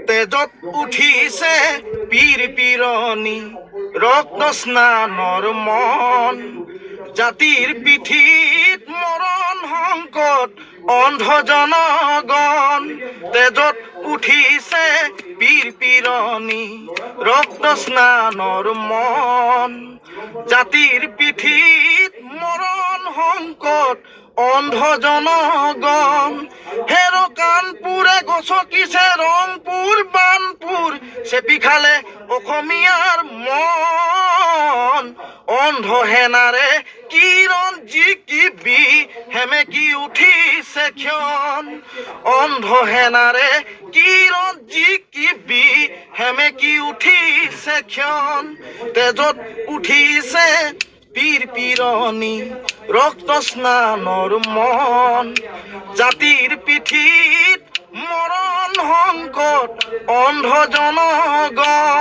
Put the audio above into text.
তেজত উঠিছে পীৰ পীৰনি ৰক্ত স্নানৰ মন জাতিৰ পিঠিত মৰণ সংকট অন্ধ জনগণ তেজত উঠিছে পীৰ পীৰনি ৰক্ত স্নানৰ মন জাতিৰ পিঠিত মৰণ সংকট অন্ধ জনগণ হেৰ কানপুৰে গছকিছে ৰংপুৰ বানপুৰ চেপি খালে অসমীয়াৰ মন অন্ধ হেনাৰে কিৰণ জিকিবি হেমেকি উঠিছে ক্ষণ অন্ধ হেনাৰে কিৰণ জিকিবি হেমেকি উঠিছে ক্ষণ তেজত উঠিছে পীৰ পীৰনি ৰক্ত স্নানৰ মন জাতিৰ পিঠিত মৰণ সংকট অন্ধ জনগণ